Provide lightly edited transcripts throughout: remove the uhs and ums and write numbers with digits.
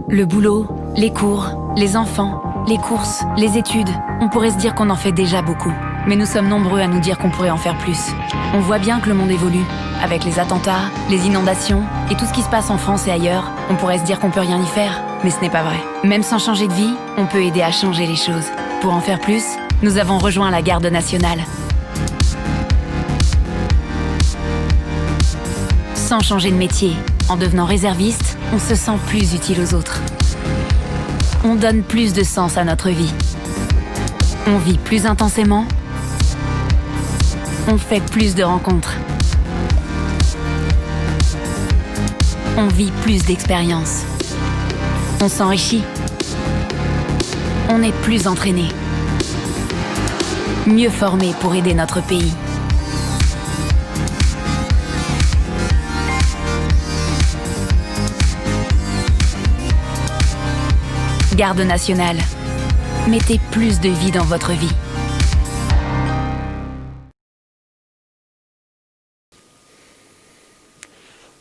Le boulot, les cours, les enfants, les courses, les études, on pourrait se dire qu'on en fait déjà beaucoup. Mais nous sommes nombreux à nous dire qu'on pourrait en faire plus. On voit bien que le monde évolue. Avec les attentats, les inondations et tout ce qui se passe en France et ailleurs, on pourrait se dire qu'on peut rien y faire. Mais ce n'est pas vrai. Même sans changer de vie, on peut aider à changer les choses. Pour en faire plus, nous avons rejoint la Garde nationale. Sans changer de métier, en devenant réserviste, on se sent plus utile aux autres. On donne plus de sens à notre vie. On vit plus intensément. On fait plus de rencontres. On vit plus d'expériences. On s'enrichit. On est plus entraîné. Mieux formé pour aider notre pays. Garde nationale. Mettez plus de vie dans votre vie.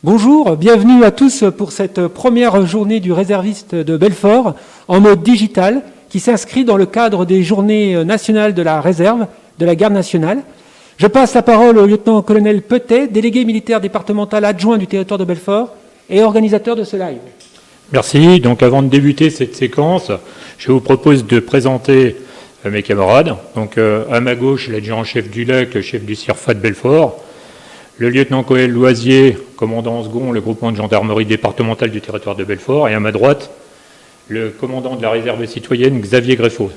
Bonjour, bienvenue à tous pour cette première journée du réserviste de Belfort en mode digital qui s'inscrit dans le cadre des journées nationales de la réserve de la Garde nationale. Je passe la parole au lieutenant-colonel Petet, délégué militaire départemental adjoint du territoire de Belfort et organisateur de ce live. Merci. Donc avant de débuter cette séquence, je vous propose de présenter mes camarades. Donc à ma gauche, l'adjudant-chef du lac, chef du CIRFA de Belfort, le lieutenant-colonel Loisier, commandant en second, le groupement de gendarmerie départementale du territoire de Belfort, et à ma droite, le commandant de la réserve citoyenne, Xavier Greffot.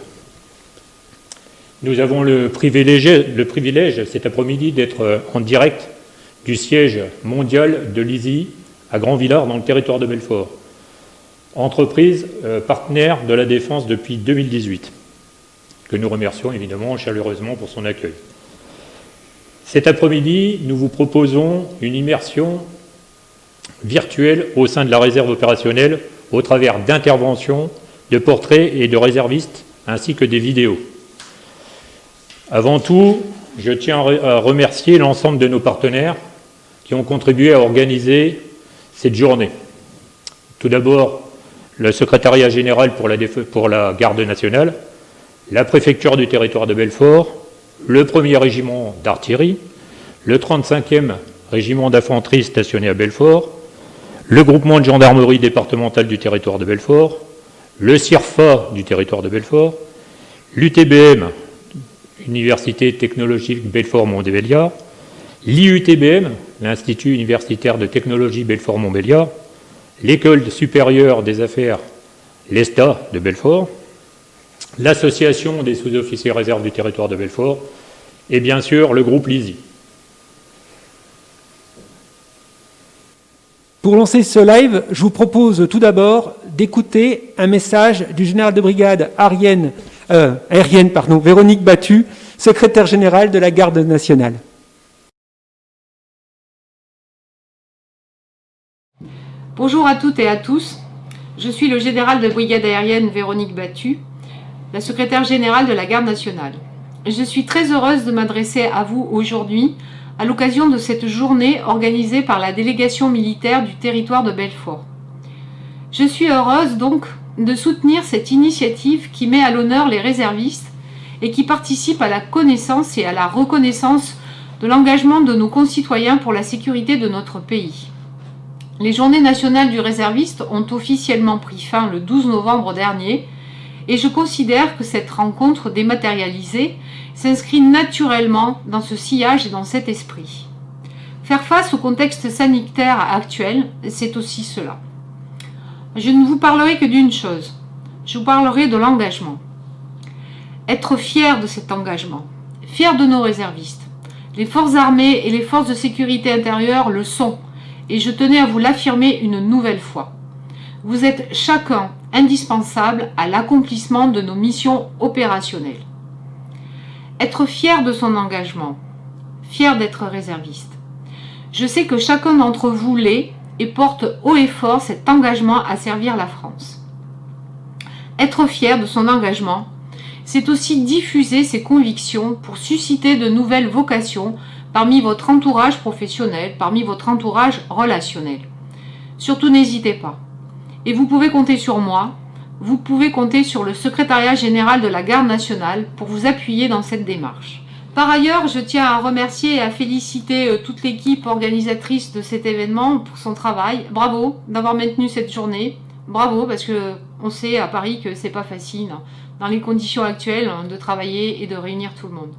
Nous avons le privilège cet après-midi d'être en direct du siège mondial de l'ISI à Grand-Villard, dans le territoire de Belfort. Entreprise partenaire de la Défense depuis 2018, que nous remercions évidemment chaleureusement pour son accueil. Cet après-midi, nous vous proposons une immersion virtuelle au sein de la réserve opérationnelle au travers d'interventions, de portraits et de réservistes, ainsi que des vidéos. Avant tout, je tiens à remercier l'ensemble de nos partenaires qui ont contribué à organiser cette journée. Tout d'abord, le secrétariat général pour la Garde nationale, la préfecture du territoire de Belfort, le 1er régiment d'artillerie, le 35e régiment d'infanterie stationné à Belfort, le groupement de gendarmerie départementale du territoire de Belfort, le CIRFA du territoire de Belfort, l'UTBM, Université technologique Belfort-Montbéliard, l'IUTBM, l'Institut universitaire de technologie Belfort-Montbéliard, l'École supérieure des affaires, l'ESTA de Belfort, l'Association des sous-officiers réserves du territoire de Belfort et bien sûr le groupe LISI. Pour lancer ce live, je vous propose tout d'abord d'écouter un message du général de brigade aérienne, Véronique Battu, secrétaire générale de la Garde nationale. Bonjour à toutes et à tous, je suis le général de brigade aérienne Véronique Battu, la secrétaire générale de la Garde nationale. Je suis très heureuse de m'adresser à vous aujourd'hui à l'occasion de cette journée organisée par la délégation militaire du territoire de Belfort. Je suis heureuse donc de soutenir cette initiative qui met à l'honneur les réservistes et qui participe à la connaissance et à la reconnaissance de l'engagement de nos concitoyens pour la sécurité de notre pays. Les Journées nationales du réserviste ont officiellement pris fin le 12 novembre dernier et je considère que cette rencontre dématérialisée s'inscrit naturellement dans ce sillage et dans cet esprit. Faire face au contexte sanitaire actuel, c'est aussi cela. Je ne vous parlerai que d'une chose, je vous parlerai de l'engagement. Être fier de cet engagement, fier de nos réservistes. Les forces armées et les forces de sécurité intérieure le sont. Et je tenais à vous l'affirmer une nouvelle fois. Vous êtes chacun indispensable à l'accomplissement de nos missions opérationnelles. Être fier de son engagement, fier d'être réserviste. Je sais que chacun d'entre vous l'est et porte haut et fort cet engagement à servir la France. Être fier de son engagement, c'est aussi diffuser ses convictions pour susciter de nouvelles vocations parmi votre entourage professionnel, parmi votre entourage relationnel. Surtout n'hésitez pas. Et vous pouvez compter sur moi, vous pouvez compter sur le secrétariat général de la Garde nationale pour vous appuyer dans cette démarche. Par ailleurs, je tiens à remercier et à féliciter toute l'équipe organisatrice de cet événement pour son travail. Bravo d'avoir maintenu cette journée. Bravo, parce que on sait à Paris que c'est pas facile, dans les conditions actuelles, de travailler et de réunir tout le monde.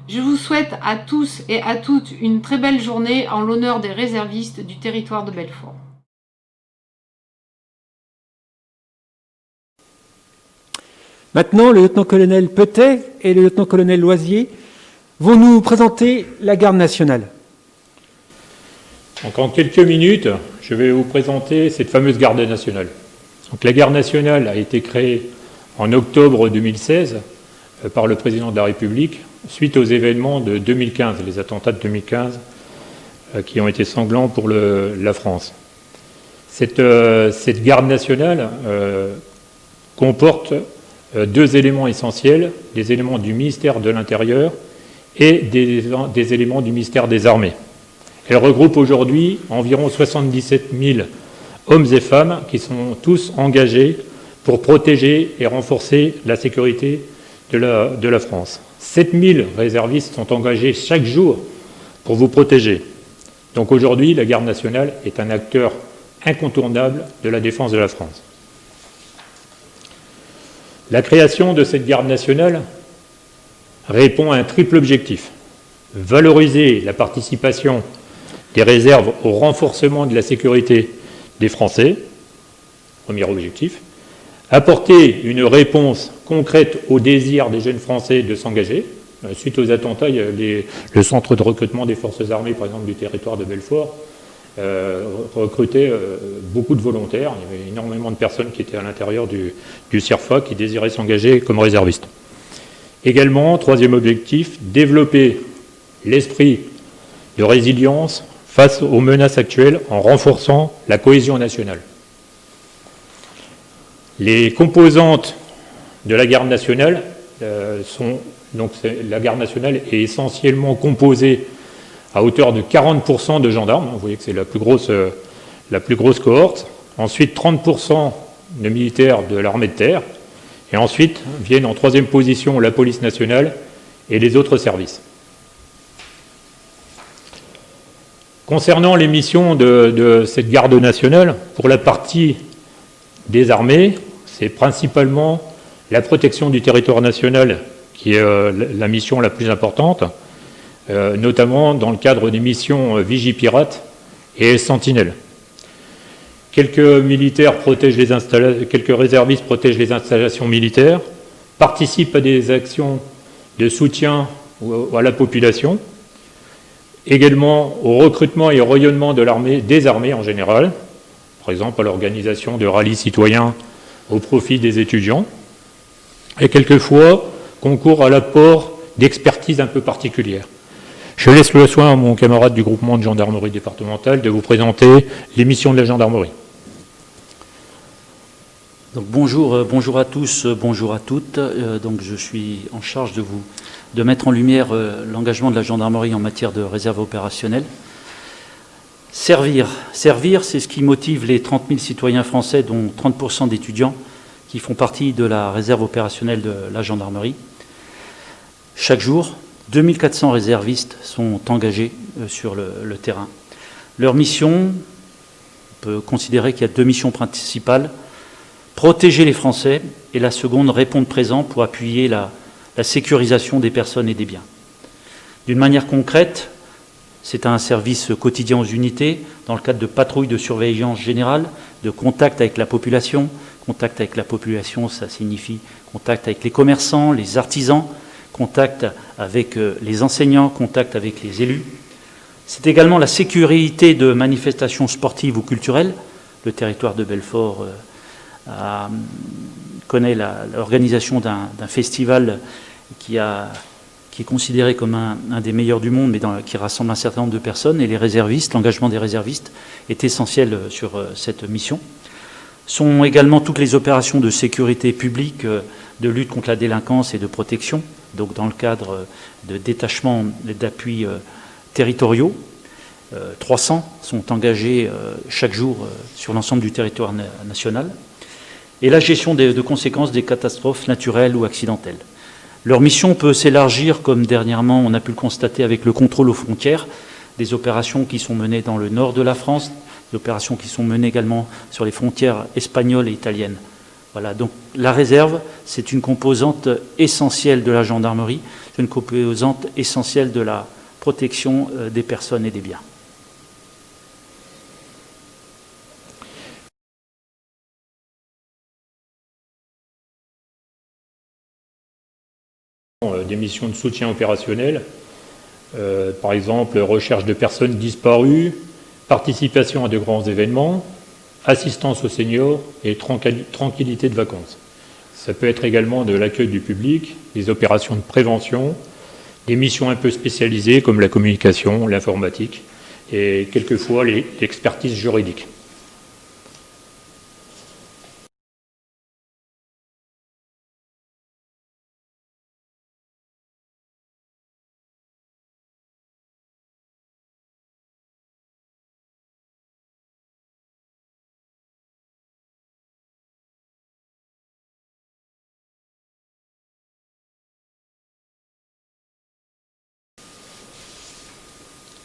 Je vous souhaite à tous et à toutes une très belle journée en l'honneur des réservistes du territoire de Belfort. Maintenant, le lieutenant-colonel Petet et le lieutenant-colonel Loisier vont nous présenter la Garde nationale. Donc en quelques minutes, je vais vous présenter cette fameuse Garde nationale. Donc la Garde nationale a été créée en octobre 2016 par le président de la République suite aux événements de 2015, les attentats de 2015 qui ont été sanglants pour la France. Cette Garde nationale comporte deux éléments essentiels, des éléments du ministère de l'Intérieur et des éléments du ministère des Armées. Elle regroupe aujourd'hui environ 77 000 hommes et femmes qui sont tous engagés pour protéger et renforcer la sécurité de la France. 7 000 réservistes sont engagés chaque jour pour vous protéger. Donc aujourd'hui, la Garde nationale est un acteur incontournable de la défense de la France. La création de cette Garde nationale répond à un triple objectif. Valoriser la participation des réserves au renforcement de la sécurité des Français, premier objectif. Apporter une réponse concrète au désir des jeunes Français de s'engager. Suite aux attentats, il y a le centre de recrutement des forces armées, par exemple, du territoire de Belfort, recrutait beaucoup de volontaires. Il y avait énormément de personnes qui étaient à l'intérieur du CIRFA qui désiraient s'engager comme réservistes. Également, troisième objectif, développer l'esprit de résilience face aux menaces actuelles en renforçant la cohésion nationale. Les composantes de la Garde nationale la Garde nationale est essentiellement composée à hauteur de 40% de gendarmes. Vous voyez que c'est la plus grosse cohorte. Ensuite, 30% de militaires de l'armée de terre. Et ensuite viennent en troisième position la police nationale et les autres services. Concernant les missions de cette Garde nationale, pour la partie des armées, c'est principalement la protection du territoire national qui est la mission la plus importante, notamment dans le cadre des missions Vigipirate et Sentinelle. Quelques réservistes protègent les installations militaires, participent à des actions de soutien à la population, également au recrutement et au rayonnement des armées en général, par exemple à l'organisation de rallyes citoyens au profit des étudiants, et quelquefois concourt à l'apport d'expertise un peu particulière. Je laisse le soin à mon camarade du groupement de gendarmerie départementale de vous présenter les missions de la gendarmerie. Donc bonjour à tous, bonjour à toutes. Donc je suis en charge de mettre en lumière l'engagement de la gendarmerie en matière de réserve opérationnelle. Servir, c'est ce qui motive les 30 000 citoyens français, dont 30% d'étudiants, qui font partie de la réserve opérationnelle de la gendarmerie. Chaque jour, 2400 réservistes sont engagés sur le terrain. Leur mission, on peut considérer qu'il y a deux missions principales: protéger les Français, et la seconde, répondre présent pour appuyer la sécurisation des personnes et des biens. D'une manière concrète, c'est un service quotidien aux unités, dans le cadre de patrouilles de surveillance générale, de contact avec la population. Contact avec la population, ça signifie contact avec les commerçants, les artisans, contact avec les enseignants, contact avec les élus. C'est également la sécurité de manifestations sportives ou culturelles. Le territoire de Belfort connaît l'organisation d'un festival qui est considéré comme un des meilleurs du monde, mais qui rassemble un certain nombre de personnes. Et les réservistes, l'engagement des réservistes est essentiel sur cette mission. Sont également toutes les opérations de sécurité publique, de lutte contre la délinquance et de protection, donc dans le cadre de détachements d'appui territoriaux. 300 sont engagés chaque jour sur l'ensemble du territoire national, et la gestion de conséquences des catastrophes naturelles ou accidentelles. Leur mission peut s'élargir, comme dernièrement on a pu le constater avec le contrôle aux frontières, des opérations qui sont menées dans le nord de la France, des opérations qui sont menées également sur les frontières espagnoles et italiennes. Voilà, donc la réserve, c'est une composante essentielle de la gendarmerie, c'est une composante essentielle de la protection des personnes et des biens. Des missions de soutien opérationnel, par exemple recherche de personnes disparues, participation à de grands événements, assistance aux seniors et tranquillité de vacances. Ça peut être également de l'accueil du public, des opérations de prévention, des missions un peu spécialisées comme la communication, l'informatique et quelquefois l'expertise juridique.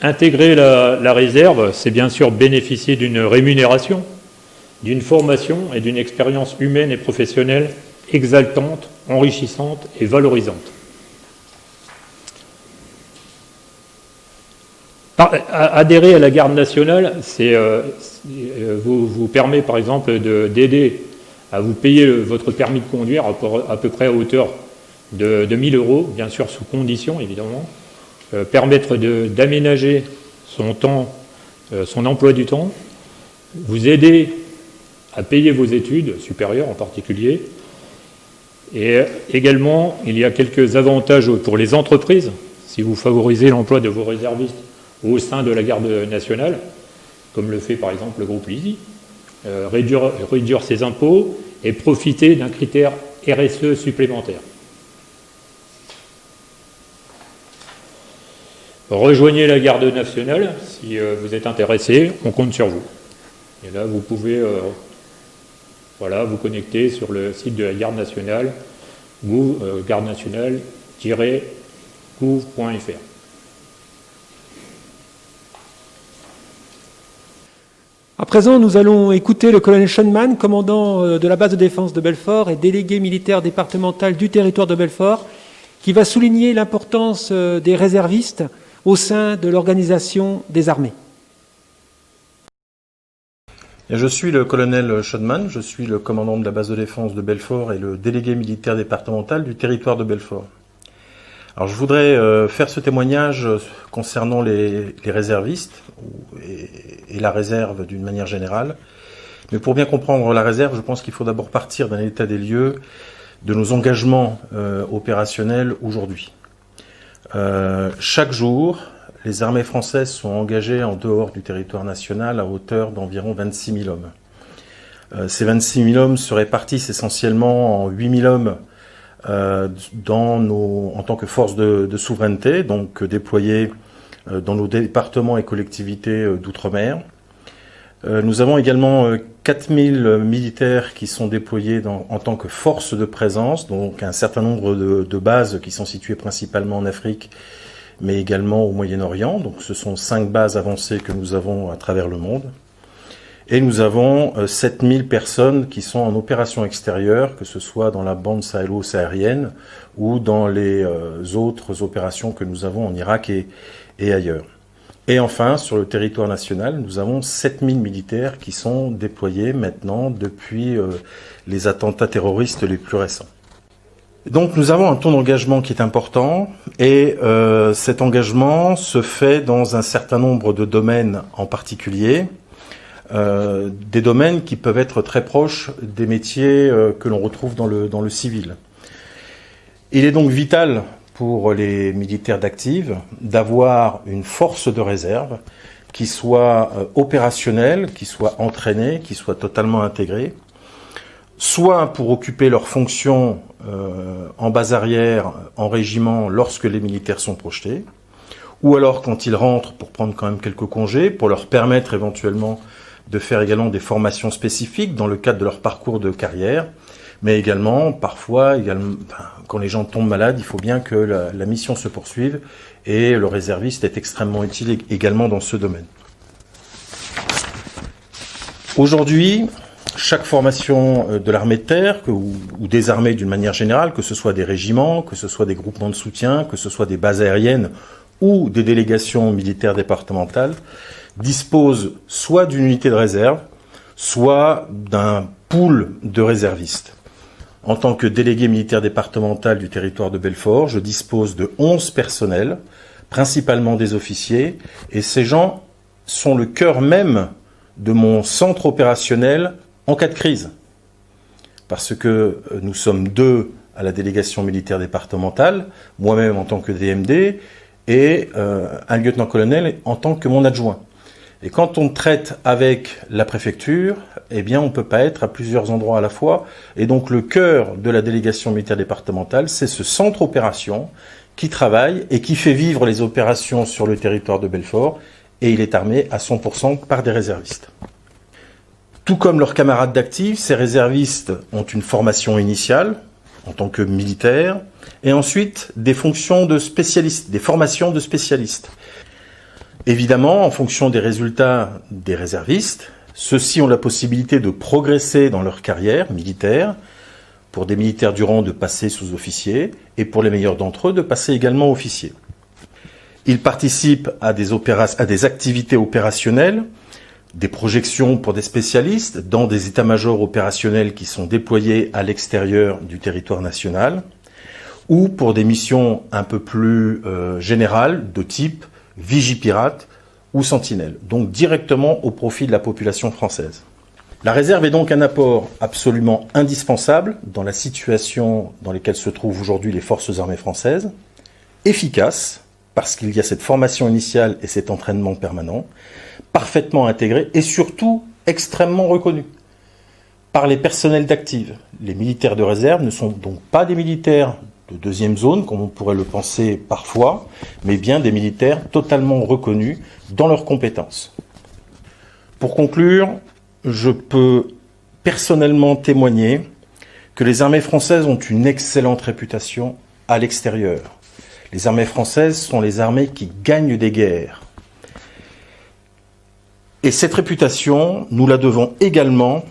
Intégrer la réserve, c'est bien sûr bénéficier d'une rémunération, d'une formation et d'une expérience humaine et professionnelle exaltante, enrichissante et valorisante. Adhérer à la garde nationale, vous permet par exemple d'aider à vous payer votre permis de conduire à peu près à hauteur de 1 000 €, bien sûr sous condition évidemment. Permettre d'aménager son temps, son emploi du temps, vous aider à payer vos études supérieures en particulier. Et également, il y a quelques avantages pour les entreprises, si vous favorisez l'emploi de vos réservistes au sein de la garde nationale, comme le fait par exemple le groupe Lisi, réduire ses impôts et profiter d'un critère RSE supplémentaire. Rejoignez la garde nationale si vous êtes intéressé, on compte sur vous. Et là, vous pouvez vous connecter sur le site de la garde nationale, gardenationale-gouv.fr. À présent, nous allons écouter le colonel Schoenmann, commandant de la base de défense de Belfort et délégué militaire départemental du territoire de Belfort, qui va souligner l'importance des réservistes au sein de l'organisation des armées. Je suis le colonel Schoenmann, je suis le commandant de la base de défense de Belfort et le délégué militaire départemental du territoire de Belfort. Alors je voudrais faire ce témoignage concernant les réservistes et la réserve d'une manière générale. Mais pour bien comprendre la réserve, je pense qu'il faut d'abord partir d'un état des lieux de nos engagements opérationnels aujourd'hui. Chaque jour, les armées françaises sont engagées en dehors du territoire national à hauteur d'environ 26 000 hommes. Ces 26 000 hommes se répartissent essentiellement en 8 000 hommes en tant que force de souveraineté, donc déployés dans nos départements et collectivités d'outre-mer. Nous avons également 4 000 militaires qui sont déployés en tant que force de présence, donc un certain nombre de bases qui sont situées principalement en Afrique, mais également au Moyen-Orient. Donc ce sont 5 bases avancées que nous avons à travers le monde. Et nous avons 7 000 personnes qui sont en opération extérieure, que ce soit dans la bande sahélo-saharienne ou dans les autres opérations que nous avons en Irak et ailleurs. Et enfin, sur le territoire national, nous avons 7 000 militaires qui sont déployés maintenant depuis les attentats terroristes les plus récents. Donc nous avons un taux d'engagement qui est important et cet engagement se fait dans un certain nombre de domaines en particulier, des domaines qui peuvent être très proches des métiers que l'on retrouve dans le civil. Il est donc vital pour les militaires d'active d'avoir une force de réserve qui soit opérationnelle, qui soit entraînée, qui soit totalement intégrée, soit pour occuper leurs fonctions en base arrière, en régiment, lorsque les militaires sont projetés, ou alors quand ils rentrent pour prendre quand même quelques congés, pour leur permettre éventuellement de faire également des formations spécifiques dans le cadre de leur parcours de carrière, mais également, parfois, quand les gens tombent malades, il faut bien que la mission se poursuive, et le réserviste est extrêmement utile également dans ce domaine. Aujourd'hui, chaque formation de l'armée de terre, ou des armées d'une manière générale, que ce soit des régiments, que ce soit des groupements de soutien, que ce soit des bases aériennes ou des délégations militaires départementales, dispose soit d'une unité de réserve, soit d'un pool de réservistes. En tant que délégué militaire départemental du territoire de Belfort, je dispose de 11 personnels, principalement des officiers, et ces gens sont le cœur même de mon centre opérationnel en cas de crise. Parce que nous sommes 2 à la délégation militaire départementale, moi-même en tant que DMD, et un lieutenant-colonel en tant que mon adjoint. Et quand on traite avec la préfecture, eh bien, on ne peut pas être à plusieurs endroits à la fois. Et donc, le cœur de la délégation militaire départementale, c'est ce centre opération qui travaille et qui fait vivre les opérations sur le territoire de Belfort. Et il est armé à 100% par des réservistes. Tout comme leurs camarades d'actifs, ces réservistes ont une formation initiale en tant que militaires et ensuite des fonctions de spécialistes, des formations de spécialistes. Évidemment, en fonction des résultats des réservistes, ceux-ci ont la possibilité de progresser dans leur carrière militaire, pour des militaires du rang de passer sous-officier, et pour les meilleurs d'entre eux de passer également officier. Ils participent à des activités opérationnelles, des projections pour des spécialistes dans des états-majors opérationnels qui sont déployés à l'extérieur du territoire national, ou pour des missions un peu plus générales de type Vigipirate ou Sentinelle, donc directement au profit de la population française. La réserve est donc un apport absolument indispensable dans la situation dans laquelle se trouvent aujourd'hui les forces armées françaises, efficace, parce qu'il y a cette formation initiale et cet entraînement permanent, parfaitement intégré et surtout extrêmement reconnu par les personnels d'active. Les militaires de réserve ne sont donc pas des militaires de deuxième zone, comme on pourrait le penser parfois, mais bien des militaires totalement reconnus dans leurs compétences. Pour conclure, je peux personnellement témoigner que les armées françaises ont une excellente réputation à l'extérieur. Les armées françaises sont les armées qui gagnent des guerres. Et cette réputation, nous la devons également,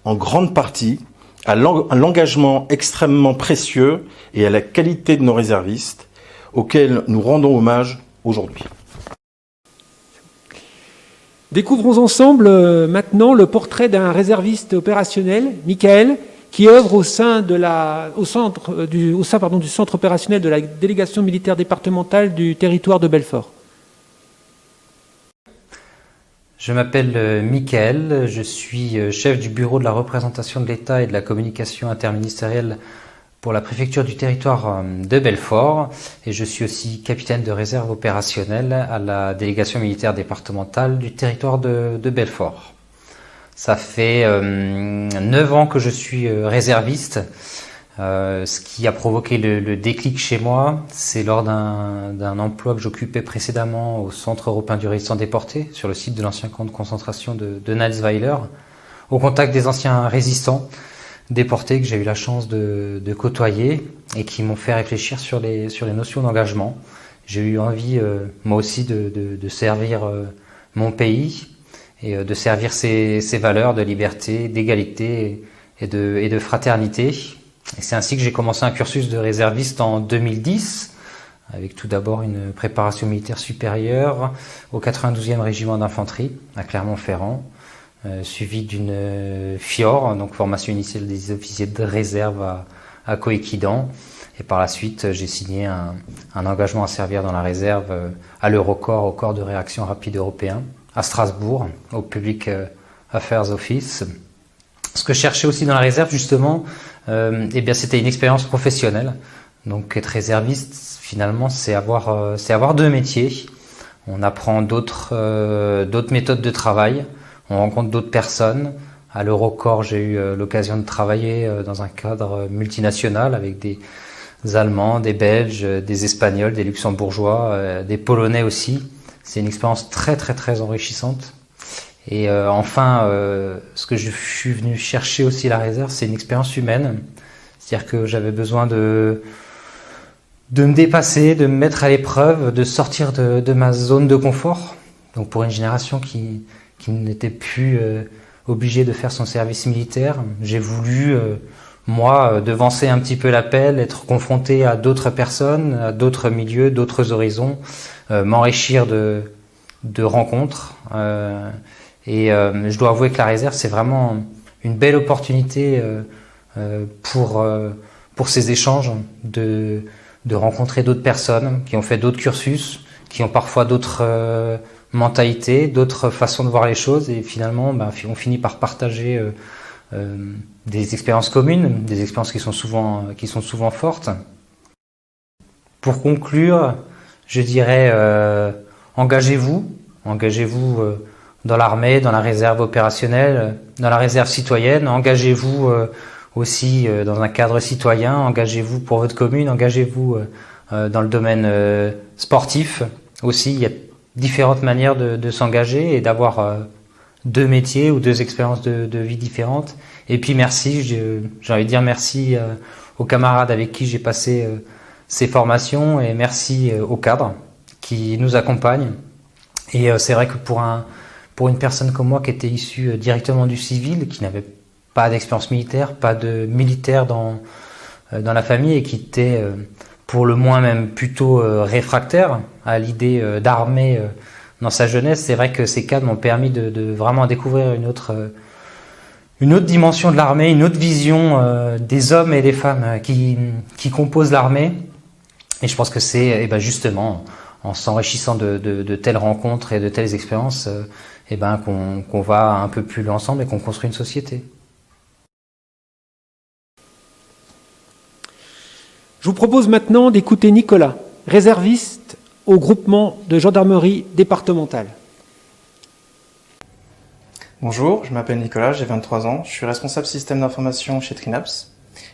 en grande partie, à l'engagement extrêmement précieux et à la qualité de nos réservistes, auxquels nous rendons hommage aujourd'hui. Découvrons ensemble maintenant le portrait d'un réserviste opérationnel, Michael, qui œuvre au sein du centre opérationnel de la délégation militaire départementale du territoire de Belfort. Je m'appelle Michael, je suis chef du bureau de la représentation de l'État et de la communication interministérielle pour la préfecture du territoire de Belfort et je suis aussi capitaine de réserve opérationnelle à la délégation militaire départementale du territoire de Belfort. Ça fait 9 ans que je suis réserviste. Ce qui a provoqué le déclic chez moi, c'est lors d'un emploi que j'occupais précédemment au Centre européen du résistant déporté, sur le site de l'ancien camp de concentration de Natzweiler, au contact des anciens résistants déportés que j'ai eu la chance de côtoyer et qui m'ont fait réfléchir sur les notions d'engagement. J'ai eu envie, moi aussi, de servir mon pays et de servir ses valeurs de liberté, d'égalité et de fraternité. Et c'est ainsi que j'ai commencé un cursus de réserviste en 2010, avec tout d'abord une préparation militaire supérieure au 92e régiment d'infanterie à Clermont-Ferrand, suivi d'une FIOR, donc formation initiale des officiers de réserve à Coéquidan. Et par la suite, j'ai signé un engagement à servir dans la réserve à l'Eurocorps, au corps de réaction rapide européen, à Strasbourg, au Public Affairs Office. Ce que je cherchais aussi dans la réserve, justement, c'était une expérience professionnelle. Donc être réserviste, finalement, c'est avoir 2 métiers. On apprend d'autres méthodes de travail, on rencontre d'autres personnes. À l'Eurocorps, j'ai eu l'occasion de travailler dans un cadre multinational avec Allemands, des Belges, des Espagnols, des Luxembourgeois, des Polonais aussi. C'est une expérience très très très enrichissante. Et enfin, ce que je suis venu chercher aussi à la réserve, c'est une expérience humaine. C'est-à-dire que j'avais besoin de me dépasser, de me mettre à l'épreuve, de sortir de ma zone de confort. Donc pour une génération qui n'était plus obligée de faire son service militaire, j'ai voulu, moi, devancer un petit peu l'appel, être confronté à d'autres personnes, à d'autres milieux, d'autres horizons, m'enrichir de rencontres. Et je dois avouer que la réserve, c'est vraiment une belle opportunité pour ces échanges, de rencontrer d'autres personnes qui ont fait d'autres cursus, qui ont parfois d'autres mentalités, d'autres façons de voir les choses, et finalement, on finit par partager des expériences communes, des expériences qui sont souvent fortes. Pour conclure, je dirais engagez-vous dans l'armée, dans la réserve opérationnelle, dans la réserve citoyenne. Engagez-vous aussi dans un cadre citoyen. Engagez-vous pour votre commune. Engagez-vous dans le domaine sportif aussi. Il y a différentes manières de s'engager et d'avoir deux métiers ou deux expériences de vie différentes. Et puis merci, j'ai envie de dire merci aux camarades avec qui j'ai passé ces formations, et merci aux cadres qui nous accompagnent. Et c'est vrai que pour une personne comme moi qui était issue directement du civil, qui n'avait pas d'expérience militaire, pas de militaire dans la famille, et qui était pour le moins même plutôt réfractaire à l'idée d'armée dans sa jeunesse, c'est vrai que ces cadres m'ont permis de vraiment découvrir une autre dimension de l'armée, une autre vision des hommes et des femmes qui composent l'armée. Et je pense que c'est justement en s'enrichissant de telles rencontres et de telles expériences qu'on va un peu plus loin ensemble et qu'on construit une société. Je vous propose maintenant d'écouter Nicolas, réserviste au groupement de gendarmerie départementale. Bonjour, je m'appelle Nicolas, j'ai 23 ans, je suis responsable système d'information chez Trinaps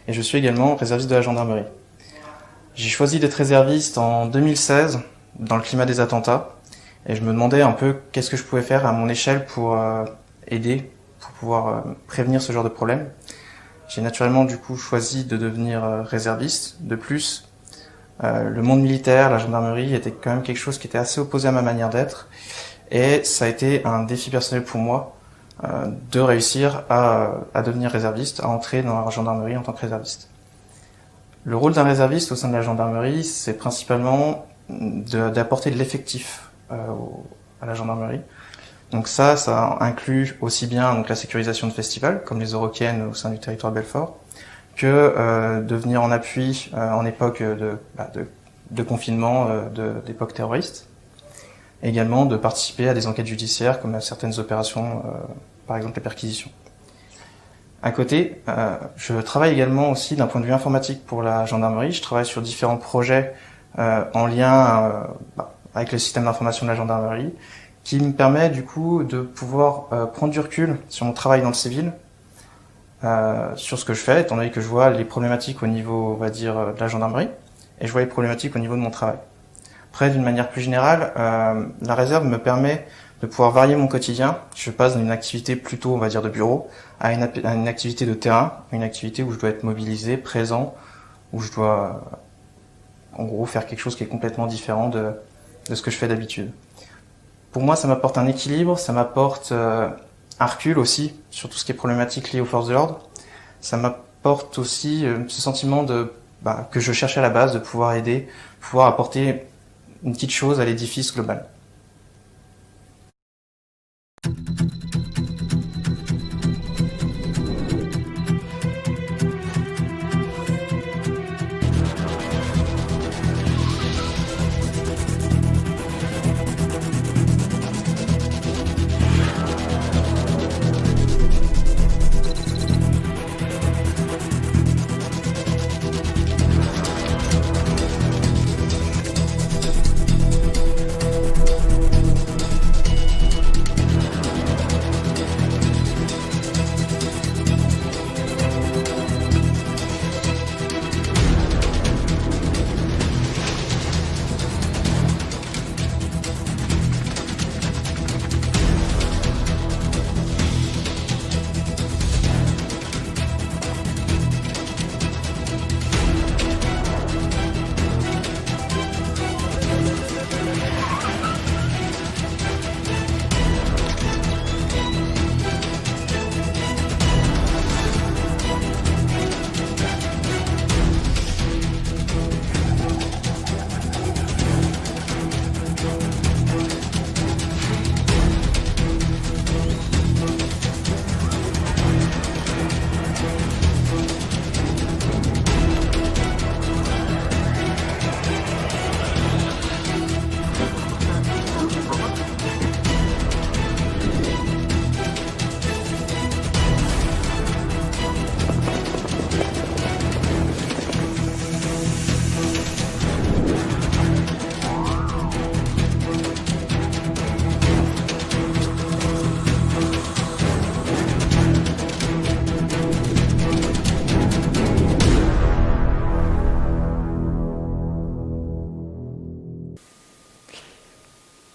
et je suis également réserviste de la gendarmerie. J'ai choisi d'être réserviste en 2016 dans le climat des attentats et je me demandais un peu qu'est-ce que je pouvais faire à mon échelle pour aider, pour pouvoir prévenir ce genre de problème. J'ai naturellement du coup choisi de devenir réserviste. De plus, le monde militaire, la gendarmerie était quand même quelque chose qui était assez opposé à ma manière d'être, et ça a été un défi personnel pour moi de réussir à devenir réserviste, à entrer dans la gendarmerie en tant que réserviste. Le rôle d'un réserviste au sein de la gendarmerie, c'est principalement d'apporter de l'effectif à la gendarmerie. Donc ça inclut aussi bien la sécurisation de festivals, comme les Eurocaines au sein du territoire de Belfort, que de venir en appui en époque de confinement, d'époque terroriste. Également de participer à des enquêtes judiciaires, comme à certaines opérations, par exemple les perquisitions. À côté, je travaille également aussi d'un point de vue informatique pour la gendarmerie. Je travaille sur différents projets en lien avec le système d'information de la gendarmerie, qui me permet du coup de pouvoir prendre du recul sur mon travail dans le civil, sur ce que je fais, étant donné que je vois les problématiques au niveau, on va dire, de la gendarmerie, et je vois les problématiques au niveau de mon travail. Après, d'une manière plus générale, la réserve me permet de pouvoir varier mon quotidien. Je passe d'une activité plutôt, on va dire, de bureau, à une activité de terrain, une activité où je dois être mobilisé, présent, où je dois, en gros, faire quelque chose qui est complètement différent de ce que je fais d'habitude. Pour moi, ça m'apporte un équilibre, ça m'apporte un recul aussi sur tout ce qui est problématique liée aux forces de l'ordre. Ça m'apporte aussi ce sentiment que je cherchais à la base, de pouvoir aider, pouvoir apporter une petite chose à l'édifice global.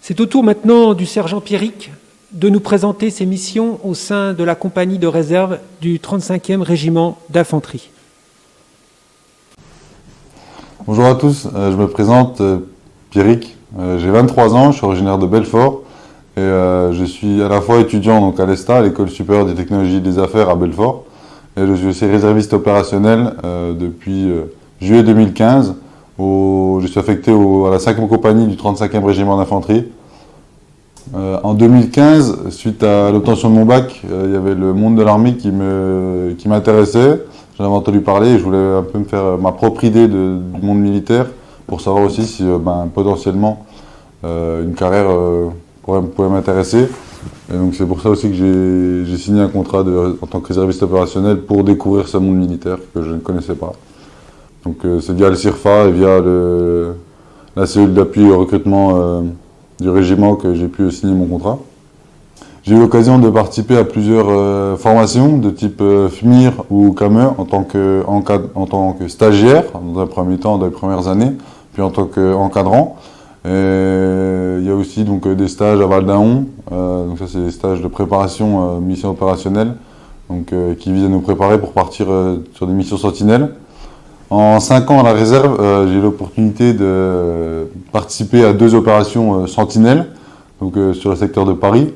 C'est au tour maintenant du sergent Pierrick de nous présenter ses missions au sein de la compagnie de réserve du 35e régiment d'infanterie. Bonjour à tous, je me présente Pierrick, j'ai 23 ans, je suis originaire de Belfort et je suis à la fois étudiant donc, à l'ESTA, à l'École supérieure des technologies et des affaires à Belfort, et je suis aussi réserviste opérationnel depuis juillet 2015. Je suis affecté à la 5e compagnie du 35e régiment d'infanterie. En 2015, suite à l'obtention de mon bac, il y avait le monde de l'armée qui m'intéressait. J'en avais entendu parler et je voulais un peu me faire ma propre idée du monde militaire pour savoir aussi si potentiellement une carrière pouvait m'intéresser. Et donc c'est pour ça aussi que j'ai signé un contrat en tant que réserviste opérationnel pour découvrir ce monde militaire que je ne connaissais pas. Donc c'est via le CIRFA et via la cellule d'appui au recrutement du régiment que j'ai pu signer mon contrat. J'ai eu l'occasion de participer à plusieurs formations de type FMIR ou CAMER en tant que stagiaire, dans un premier temps, dans les premières années, puis en tant qu'encadrant. Il y a aussi donc, des stages à Val d'Aon, donc ça c'est des stages de préparation mission opérationnelle, donc, qui visent à nous préparer pour partir sur des missions sentinelles. En 5 ans à la réserve, j'ai eu l'opportunité de participer à 2 opérations sentinelles, donc sur le secteur de Paris.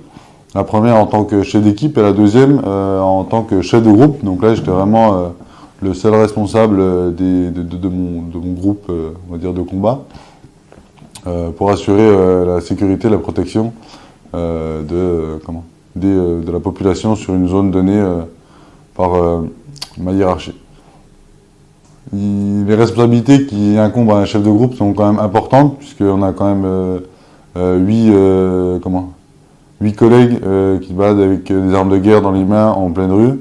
La première en tant que chef d'équipe et la deuxième en tant que chef de groupe. Donc là, j'étais vraiment le seul responsable de mon groupe, on va dire, de combat, pour assurer la sécurité et la protection de la population sur une zone donnée par ma hiérarchie. Les responsabilités qui incombent à un chef de groupe sont quand même importantes, puisqu'on a quand même 8 collègues qui se baladent avec des armes de guerre dans les mains en pleine rue.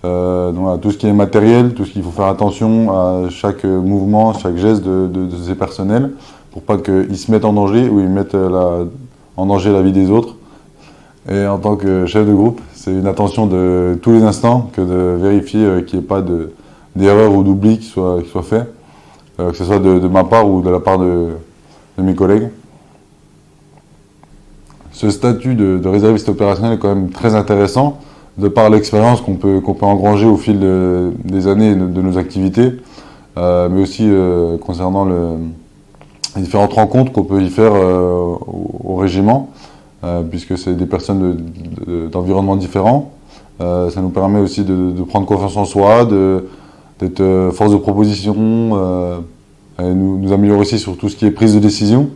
Donc voilà, tout ce qui est matériel, tout ce qu'il faut faire attention à chaque mouvement, chaque geste de ces personnels, pour pas qu'ils se mettent en danger ou ils mettent en danger la vie des autres. Et en tant que chef de groupe, c'est une attention de tous les instants que de vérifier qu'il n'y ait pas d'erreur ou d'oubli qui soit fait, que ce soit de ma part ou de la part de mes collègues. Ce statut de réserviste opérationnel est quand même très intéressant, de par l'expérience qu'on peut engranger au fil des années de nos activités, mais aussi concernant les différentes rencontres qu'on peut y faire au régiment, puisque c'est des personnes d'environnements différents. Ça nous permet aussi de prendre confiance en soi, d'être force de proposition, et nous améliorer aussi sur tout ce qui est prise de décision,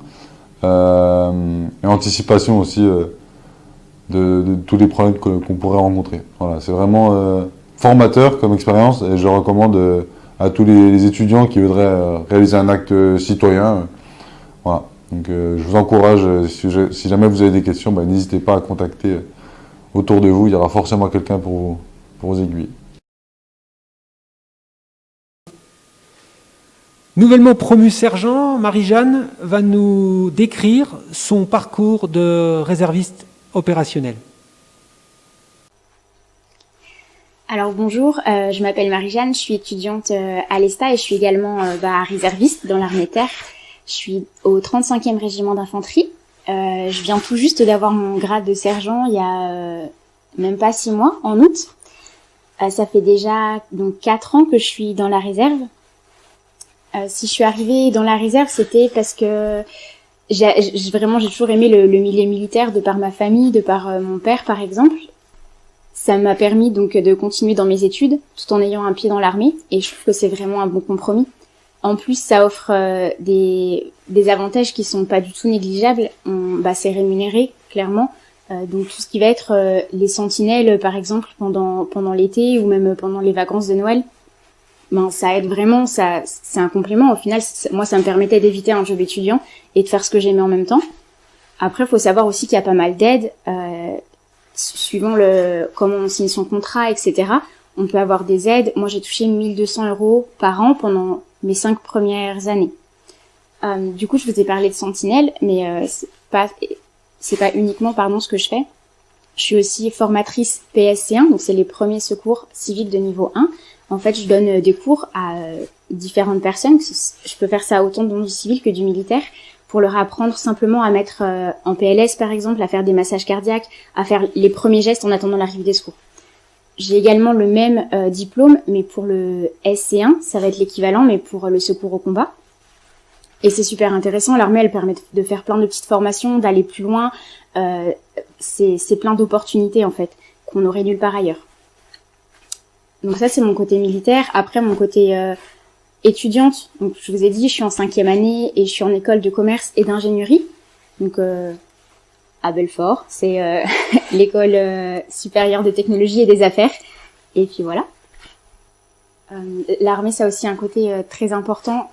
et anticipation aussi de tous les problèmes qu'on pourrait rencontrer. Voilà, c'est vraiment formateur comme expérience et je recommande à tous les étudiants qui voudraient réaliser un acte citoyen. Voilà. Donc je vous encourage, si jamais vous avez des questions, n'hésitez pas à contacter autour de vous, il y aura forcément quelqu'un pour vous aiguiller. Nouvellement promue sergent, Marie-Jeanne va nous décrire son parcours de réserviste opérationnel. Alors bonjour, je m'appelle Marie-Jeanne, je suis étudiante à l'ESTA et je suis également réserviste dans l'armée de terre. Je suis au 35e régiment d'infanterie. Je viens tout juste d'avoir mon grade de sergent il y a même pas 6 mois, en août. Ça fait déjà donc 4 ans que je suis dans la réserve. Si je suis arrivée dans la réserve, c'était parce que j'ai toujours aimé le milieu militaire de par ma famille, de par mon père par exemple. Ça m'a permis donc de continuer dans mes études tout en ayant un pied dans l'armée et je trouve que c'est vraiment un bon compromis. En plus, ça offre des avantages qui sont pas du tout négligeables. C'est rémunéré clairement. Donc tout ce qui va être les sentinelles par exemple pendant l'été ou même pendant les vacances de Noël. Ça aide vraiment, c'est un complément. Au final, moi, ça me permettait d'éviter un job étudiant et de faire ce que j'aimais en même temps. Après, il faut savoir aussi qu'il y a pas mal d'aides, suivant comment on signe son contrat, etc. On peut avoir des aides. Moi, j'ai touché 1 200 € par an pendant mes 5 premières années. Du coup, je vous ai parlé de sentinelle, mais c'est pas uniquement ce que je fais. Je suis aussi formatrice PSC1, donc c'est les premiers secours civiques de niveau 1. En fait, je donne des cours à différentes personnes. Je peux faire ça autant dans du civil que du militaire pour leur apprendre simplement à mettre en PLS par exemple, à faire des massages cardiaques, à faire les premiers gestes en attendant l'arrivée des secours. J'ai également le même diplôme, mais pour le SC1, ça va être l'équivalent, mais pour le secours au combat. Et c'est super intéressant. L'armée, elle permet de faire plein de petites formations, d'aller plus loin. C'est plein d'opportunités en fait qu'on n'aurait nulle part ailleurs. Donc ça, c'est mon côté militaire. Après, mon côté étudiante. Donc je vous ai dit, je suis en 5e année et je suis en école de commerce et d'ingénierie. Donc à Belfort, c'est l'école supérieure de technologie et des affaires. Et puis voilà. L'armée, ça a aussi un côté très important.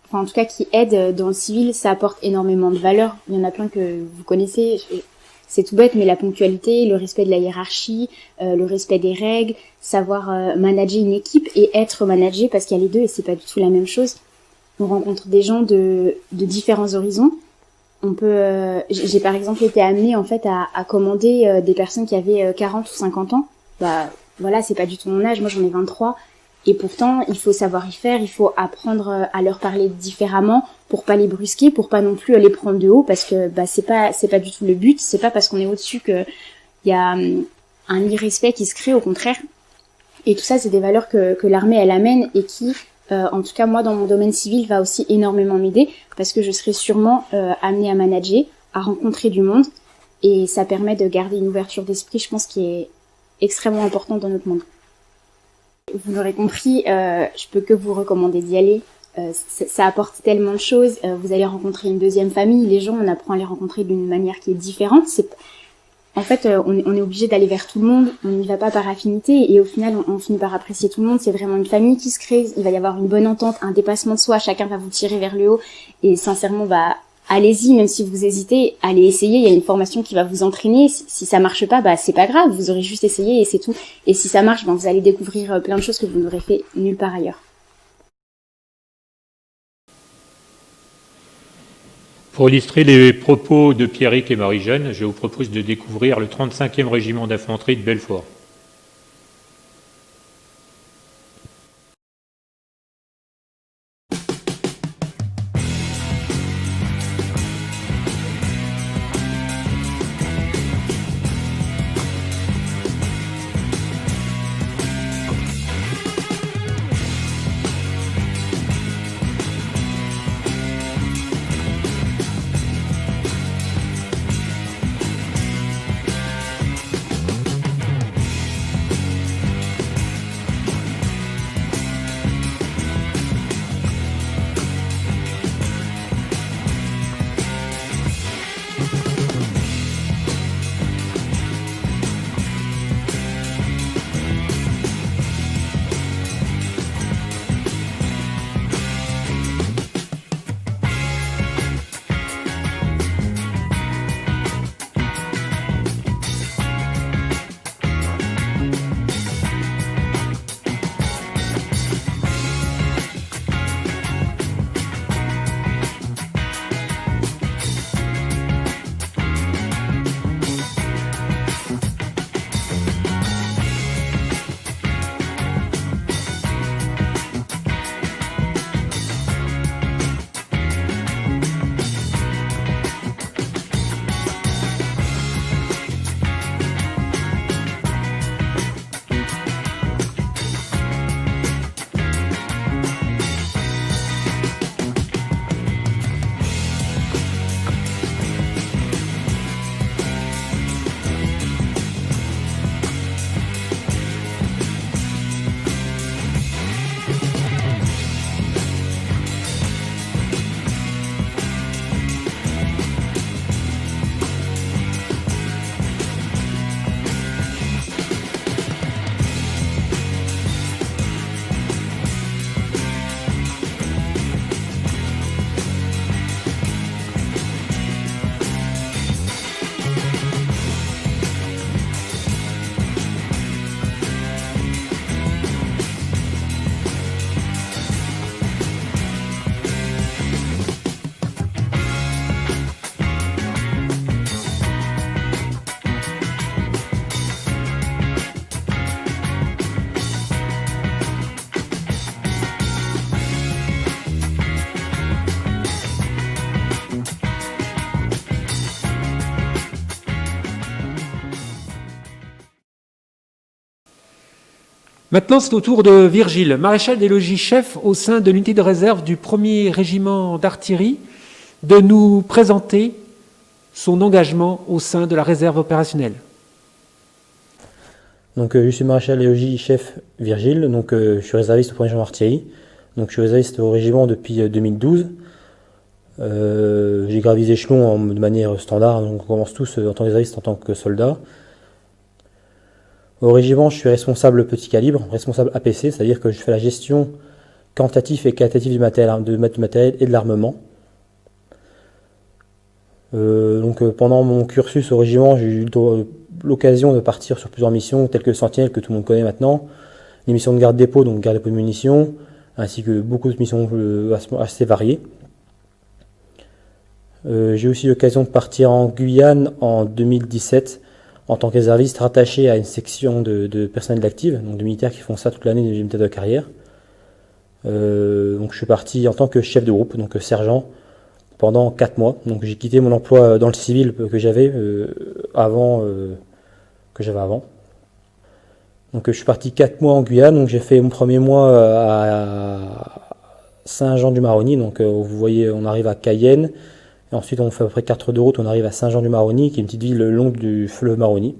Enfin, en tout cas, qui aide dans le civil, ça apporte énormément de valeur. Il y en a plein que vous connaissez. C'est tout bête, mais la ponctualité, le respect de la hiérarchie, le respect des règles, savoir manager une équipe et être managé, parce qu'il y a les deux et c'est pas du tout la même chose. On rencontre des gens de différents horizons. On peut, j'ai par exemple été amenée en fait à commander des personnes qui avaient 40 ou 50 ans. Bah voilà, c'est pas du tout mon âge. Moi, j'en ai 23. Et pourtant, il faut savoir y faire, il faut apprendre à leur parler différemment pour pas les brusquer, pour pas non plus les prendre de haut, parce que bah c'est pas du tout le but. C'est pas parce qu'on est au-dessus que il y a un irrespect qui se crée, au contraire. Et tout ça, c'est des valeurs que l'armée elle amène et qui, en tout cas moi dans mon domaine civil, va aussi énormément m'aider, parce que je serai sûrement amenée à manager, à rencontrer du monde, et ça permet de garder une ouverture d'esprit, je pense, qui est extrêmement importante dans notre monde. Vous l'aurez compris, je peux que vous recommander d'y aller. Ça apporte tellement de choses. Vous allez rencontrer une deuxième famille. Les gens, on apprend à les rencontrer d'une manière qui est différente. En fait, on est obligé d'aller vers tout le monde. On n'y va pas par affinité. Et au final, on finit par apprécier tout le monde. C'est vraiment une famille qui se crée. Il va y avoir une bonne entente, un dépassement de soi. Chacun va vous tirer vers le haut. Et sincèrement, allez-y, même si vous hésitez, allez essayer. Il y a une formation qui va vous entraîner. Si ça marche pas, c'est pas grave. Vous aurez juste essayé et c'est tout. Et si ça marche, vous allez découvrir plein de choses que vous n'aurez fait nulle part ailleurs. Pour illustrer les propos de Pierrick et Marie-Jeanne, je vous propose de découvrir le 35e régiment d'infanterie de Belfort. Maintenant, c'est au tour de Virgile, maréchal des logis chef au sein de l'unité de réserve du 1er régiment d'artillerie, de nous présenter son engagement au sein de la réserve opérationnelle. Donc, je suis maréchal des logis chef Virgile, donc je suis réserviste au 1er régiment d'artillerie. Donc, je suis réserviste au régiment depuis 2012. J'ai gravi les échelons de manière standard, donc on commence tous en tant que réserviste, en tant que soldat. Au régiment, je suis responsable petit calibre, responsable APC, c'est-à-dire que je fais la gestion quantitative et qualitative du matériel et de l'armement. Pendant mon cursus au régiment, j'ai eu l'occasion de partir sur plusieurs missions, telles que Sentinelle, que tout le monde connaît maintenant, les missions de garde-dépôt, donc garde-dépôt de munitions, ainsi que beaucoup de missions assez variées. J'ai aussi eu l'occasion de partir en Guyane en 2017, en tant que réserviste rattaché à une section de personnel d'active, donc de militaires qui font ça toute l'année, des militaires de carrière. Donc je suis parti en tant que chef de groupe, donc sergent, pendant 4 mois. Donc j'ai quitté mon emploi dans le civil que j'avais avant. Donc je suis parti 4 mois en Guyane, donc j'ai fait mon premier mois à Saint-Jean-du-Maroni, donc vous voyez, on arrive à Cayenne. Et ensuite, on fait à peu près 4 heures de route, on arrive à Saint-Jean-du-Maroni, qui est une petite ville le long du fleuve Maroni.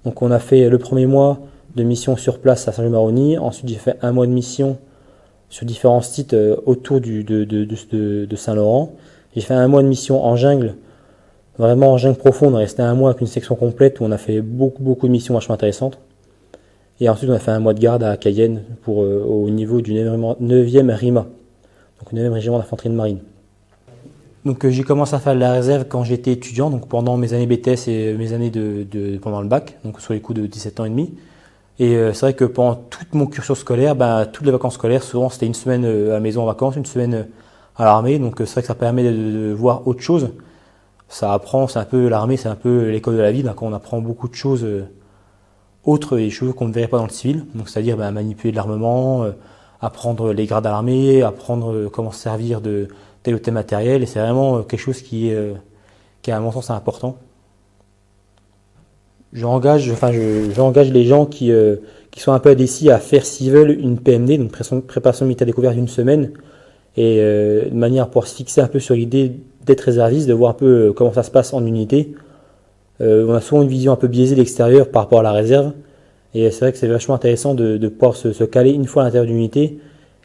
Donc on a fait le premier mois de mission sur place à Saint-Jean-du-Maroni. Ensuite, j'ai fait 1 mois de mission sur différents sites autour de Saint-Laurent. J'ai fait 1 mois de mission en jungle, vraiment en jungle profonde. On est resté 1 mois avec une section complète où on a fait beaucoup de missions vachement intéressantes. Et ensuite, on a fait 1 mois de garde à Cayenne au niveau du 9e RIMA, donc 9e régiment d'infanterie de marine. Donc j'ai commencé à faire de la réserve quand j'étais étudiant, donc pendant mes années BTS et mes années pendant le bac, donc sur les coups de 17 ans et demi. Et c'est vrai que pendant tout mon cursus scolaire, toutes les vacances scolaires, souvent c'était une semaine à la maison en vacances, une semaine à l'armée, donc c'est vrai que ça permet de voir autre chose. Ça apprend, c'est un peu l'armée, c'est un peu l'école de la vie, quand on apprend beaucoup de choses autres, des choses qu'on ne verrait pas dans le civil, donc c'est-à-dire manipuler de l'armement, apprendre les grades à l'armée, apprendre comment se servir de tel ou tel matériel, et c'est vraiment quelque chose qui à mon sens est important. J'engage les gens qui sont un peu indécis à faire, s'ils veulent, une PMD, donc préparation militaire découverte d'une semaine, et de manière à pouvoir se fixer un peu sur l'idée d'être réserviste, de voir un peu comment ça se passe en unité. On a souvent une vision un peu biaisée de l'extérieur par rapport à la réserve, et c'est vrai que c'est vachement intéressant de pouvoir se caler une fois à l'intérieur d'une unité,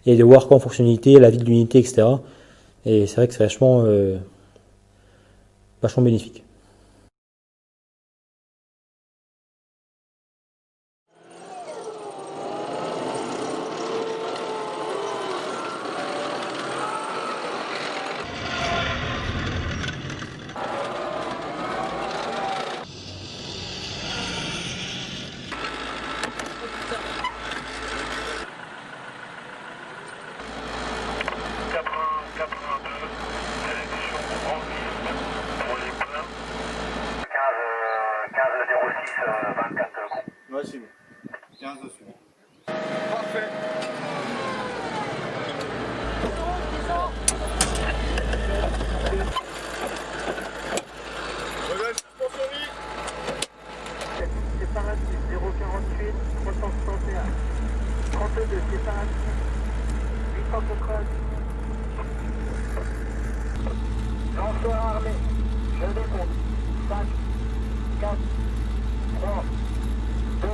et de voir comment fonctionne l'unité, la vie de l'unité, etc. Et c'est vrai que c'est vachement bénéfique. Ouais, c'est bon. 15 dessus. Parfait. Relâche suspensionnique. Séparatiste 048 361. 32 séparatiste 830. Lanceur armé. Je décompte. 5, 4, 3, 2,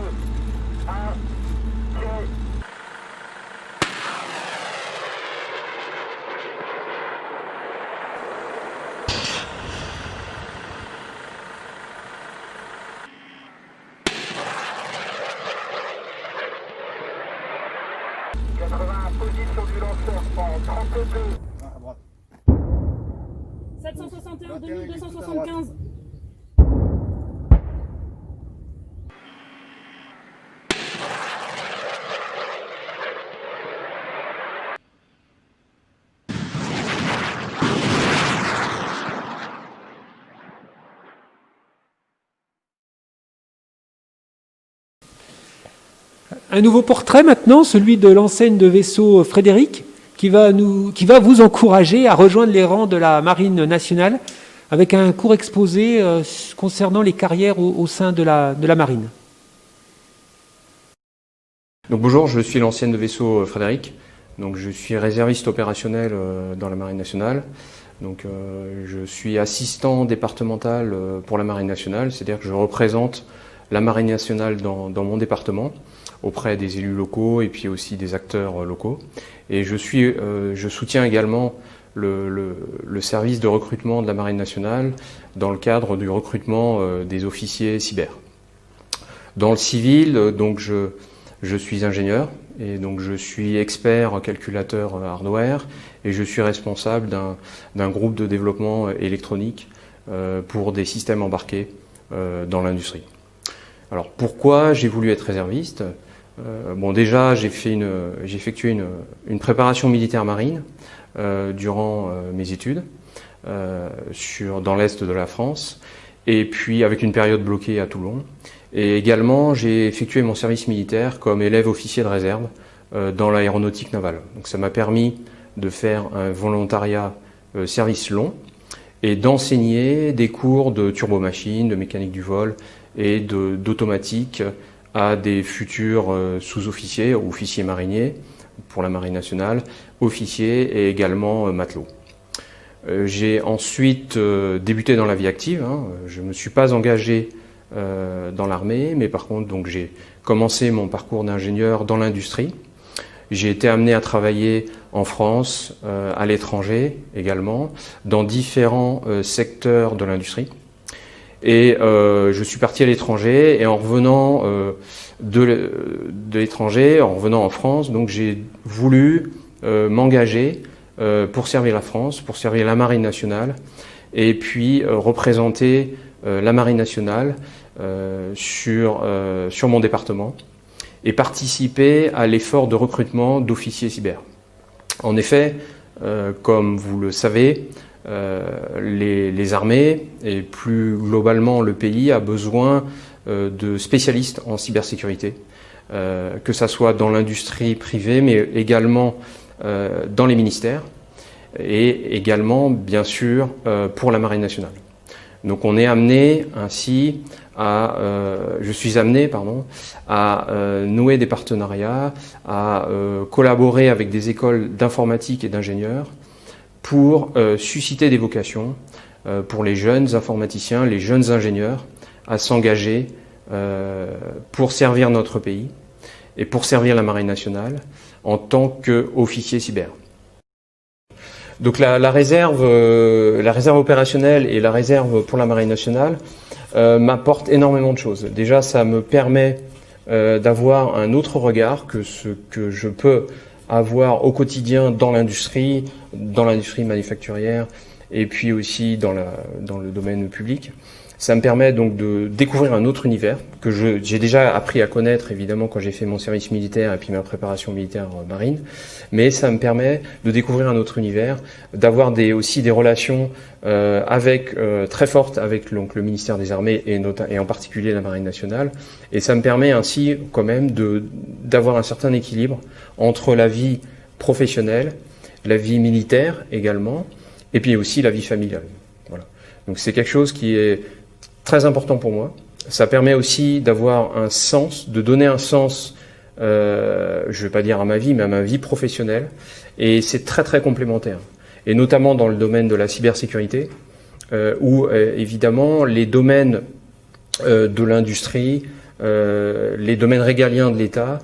1, tirez. Position du lanceur en 32. À droite. 761 2275. Un nouveau portrait maintenant, celui de l'enseigne de vaisseau Frédéric, qui va vous encourager à rejoindre les rangs de la Marine nationale avec un court exposé concernant les carrières au sein de la Marine. Donc bonjour, je suis l'ancienne de vaisseau Frédéric. Donc je suis réserviste opérationnel dans la Marine nationale. Donc je suis assistant départemental pour la Marine nationale, c'est-à-dire que je représente la Marine nationale dans mon département auprès des élus locaux et puis aussi des acteurs locaux. Et je soutiens également le service de recrutement de la Marine nationale dans le cadre du recrutement des officiers cyber. Dans le civil, donc je suis ingénieur et donc je suis expert calculateur hardware et je suis responsable d'un groupe de développement électronique pour des systèmes embarqués dans l'industrie. Alors pourquoi j'ai voulu être réserviste? Bon, déjà j'ai effectué une préparation militaire marine durant mes études dans l'est de la France et puis avec une période bloquée à Toulon. Et également, j'ai effectué mon service militaire comme élève officier de réserve dans l'aéronautique navale. Donc ça m'a permis de faire un volontariat service long et d'enseigner des cours de turbomachine, de mécanique du vol et d'automatique à des futurs sous-officiers ou officiers mariniers pour la Marine nationale, officiers et également matelots. J'ai ensuite débuté dans la vie active. Je ne me suis pas engagé dans l'armée, mais par contre donc j'ai commencé mon parcours d'ingénieur dans l'industrie. J'ai été amené à travailler en France, à l'étranger également, dans différents secteurs de l'industrie. Et je suis parti à l'étranger et en revenant de l'étranger, en revenant en France, donc j'ai voulu m'engager pour servir la France, pour servir la Marine nationale et puis représenter la Marine nationale sur mon département et participer à l'effort de recrutement d'officiers cyber. En effet, comme vous le savez, les armées et plus globalement le pays a besoin de spécialistes en cybersécurité, que ça soit dans l'industrie privée mais également dans les ministères et également bien sûr pour la Marine nationale. Donc on est amené ainsi je suis amené à nouer des partenariats, à collaborer avec des écoles d'informatique et d'ingénieurs pour susciter des vocations pour les jeunes informaticiens, les jeunes ingénieurs à s'engager pour servir notre pays et pour servir la Marine nationale en tant qu'officier cyber. Donc la réserve opérationnelle et la réserve pour la Marine nationale m'apportent énormément de choses. Déjà, ça me permet d'avoir un autre regard que ce que je peux avoir au quotidien dans l'industrie manufacturière et puis aussi dans le domaine public. Ça me permet donc de découvrir un autre univers que j'ai déjà appris à connaître évidemment quand j'ai fait mon service militaire et puis ma préparation militaire marine, mais ça me permet de découvrir un autre univers, d'avoir aussi des relations très fortes avec donc le ministère des Armées et en particulier la Marine nationale, et ça me permet ainsi quand même d'avoir un certain équilibre entre la vie professionnelle, la vie militaire également, et puis aussi la vie familiale. Voilà. Donc c'est quelque chose qui est très important pour moi. Ça permet aussi d'avoir un sens, de donner un sens, je ne vais pas dire à ma vie, mais à ma vie professionnelle. Et c'est très très complémentaire. Et notamment dans le domaine de la cybersécurité, où évidemment les domaines de l'industrie, les domaines régaliens de l'État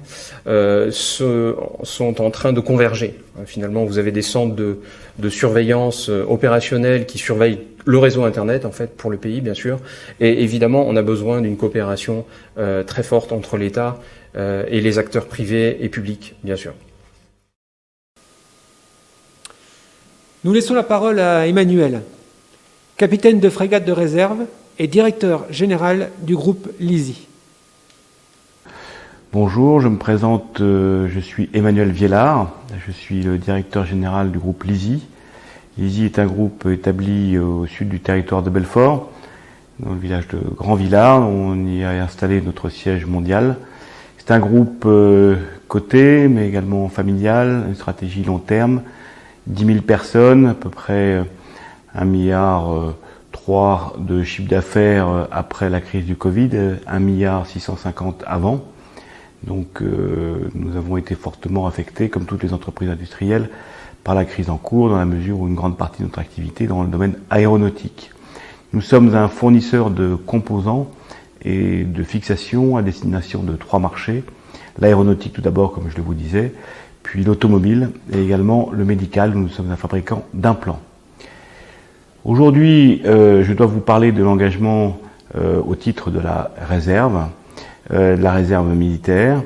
sont en train de converger. Finalement, vous avez des centres de surveillance opérationnelle qui surveillent le réseau Internet, en fait, pour le pays, bien sûr. Et évidemment, on a besoin d'une coopération très forte entre l'État et les acteurs privés et publics, bien sûr. Nous laissons la parole à Emmanuel, capitaine de frégate de réserve et directeur général du groupe LISI. Bonjour, je me présente, je suis Emmanuel Viellard, je suis le directeur général du groupe LISI. LISI est un groupe établi au sud du territoire de Belfort, dans le village de Grand-Villard. On y a installé notre siège mondial. C'est un groupe coté, mais également familial, une stratégie long terme, 10 000 personnes, à peu près 1,3 milliard de chiffre d'affaires après la crise du Covid, 1,650 milliard avant. Donc nous avons été fortement affectés, comme toutes les entreprises industrielles, par la crise en cours, dans la mesure où une grande partie de notre activité est dans le domaine aéronautique. Nous sommes un fournisseur de composants et de fixations à destination de 3 marchés. L'aéronautique tout d'abord, comme je le vous disais, puis l'automobile et également le médical, où nous sommes un fabricant d'implants. Aujourd'hui, je dois vous parler de l'engagement au titre de la réserve militaire.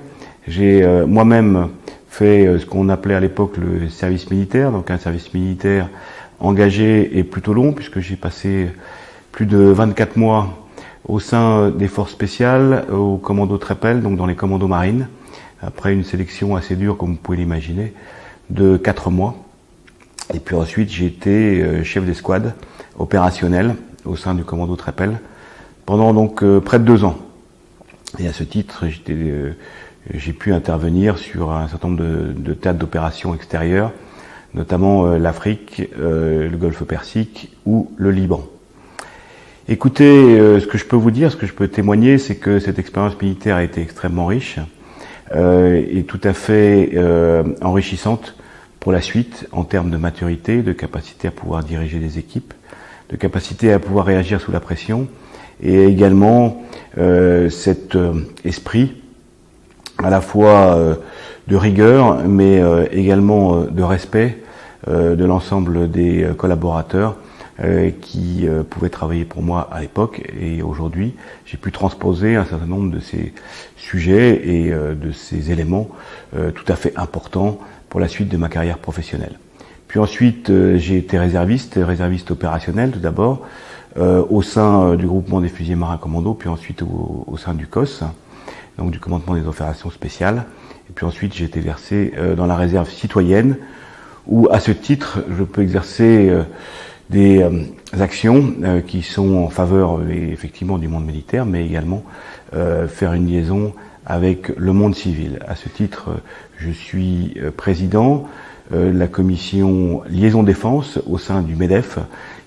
J'ai moi-même fait ce qu'on appelait à l'époque le service militaire, donc un service militaire engagé et plutôt long, puisque j'ai passé plus de 24 mois au sein des forces spéciales, au commando Trépel, donc dans les commandos marines, après une sélection assez dure, comme vous pouvez l'imaginer, de 4 mois. Et puis ensuite, j'ai été chef d'escouade opérationnel au sein du commando Trépel pendant donc près de 2 ans. Et à ce titre, j'ai pu intervenir sur un certain nombre de théâtres d'opérations extérieures, notamment l'Afrique, le Golfe Persique ou le Liban. Écoutez, ce que je peux vous dire, ce que je peux témoigner, c'est que cette expérience militaire a été extrêmement riche et tout à fait enrichissante pour la suite en termes de maturité, de capacité à pouvoir diriger des équipes, de capacité à pouvoir réagir sous la pression et également cet esprit à la fois de rigueur mais également de respect de l'ensemble des collaborateurs qui pouvaient travailler pour moi à l'époque, et aujourd'hui j'ai pu transposer un certain nombre de ces sujets et de ces éléments tout à fait importants pour la suite de ma carrière professionnelle. Puis ensuite j'ai été réserviste opérationnel tout d'abord au sein du groupement des fusiliers marins commando, puis ensuite au sein du COS, donc du commandement des opérations spéciales, et puis ensuite j'ai été versé dans la réserve citoyenne, où à ce titre je peux exercer des actions qui sont en faveur effectivement du monde militaire, mais également faire une liaison avec le monde civil. À ce titre, je suis président de la commission liaison défense au sein du MEDEF,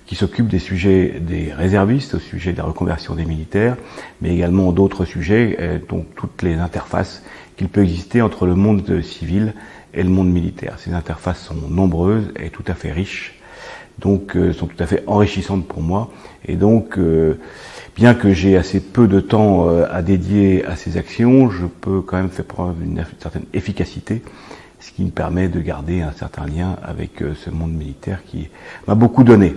qui s'occupe des sujets des réservistes, au sujet des reconversions des militaires, mais également d'autres sujets, donc toutes les interfaces qu'il peut exister entre le monde civil et le monde militaire. Ces interfaces sont nombreuses et tout à fait riches, donc sont tout à fait enrichissantes pour moi, et donc bien que j'ai assez peu de temps à dédier à ces actions, je peux quand même faire preuve d'une certaine efficacité, ce qui me permet de garder un certain lien avec ce monde militaire qui m'a beaucoup donné.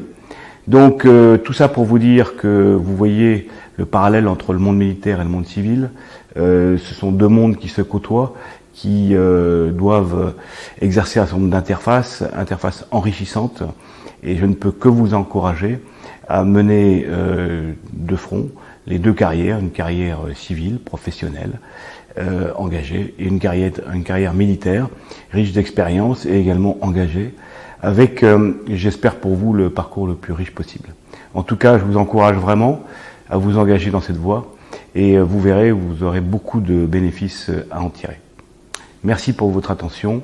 Donc tout ça pour vous dire que vous voyez le parallèle entre le monde militaire et le monde civil. Ce sont 2 mondes qui se côtoient, qui doivent exercer un certain nombre d'interfaces enrichissantes, et je ne peux que vous encourager à mener de front les 2 carrières, une carrière civile, professionnelle, engagée, et une carrière militaire, riche d'expérience et également engagée, avec, j'espère pour vous, le parcours le plus riche possible. En tout cas, je vous encourage vraiment à vous engager dans cette voie, et vous verrez, vous aurez beaucoup de bénéfices à en tirer. Merci pour votre attention,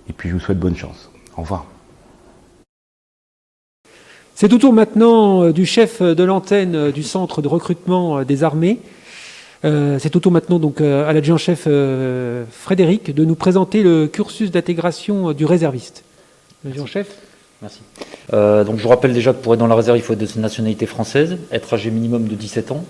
et puis je vous souhaite bonne chance. Au revoir. C'est au tour maintenant du chef de l'antenne du centre de recrutement des armées. C'est au tour maintenant donc à l'adjudant-chef Frédéric de nous présenter le cursus d'intégration du réserviste. L'adjudant-chef. Merci. Donc je vous rappelle déjà que pour être dans la réserve, il faut être de nationalité française, être âgé minimum de 17 ans,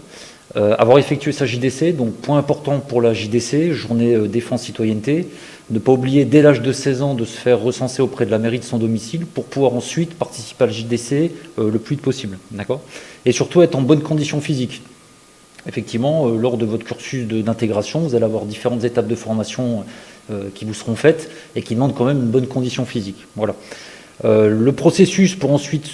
avoir effectué sa JDC, donc point important pour la JDC, journée défense citoyenneté, ne pas oublier dès l'âge de 16 ans de se faire recenser auprès de la mairie de son domicile pour pouvoir ensuite participer à la JDC le plus vite possible, d'accord ? Et surtout être en bonne condition physique. Effectivement, lors de votre cursus d'intégration, vous allez avoir différentes étapes de formation qui vous seront faites et qui demandent quand même une bonne condition physique. Voilà. Le processus pour ensuite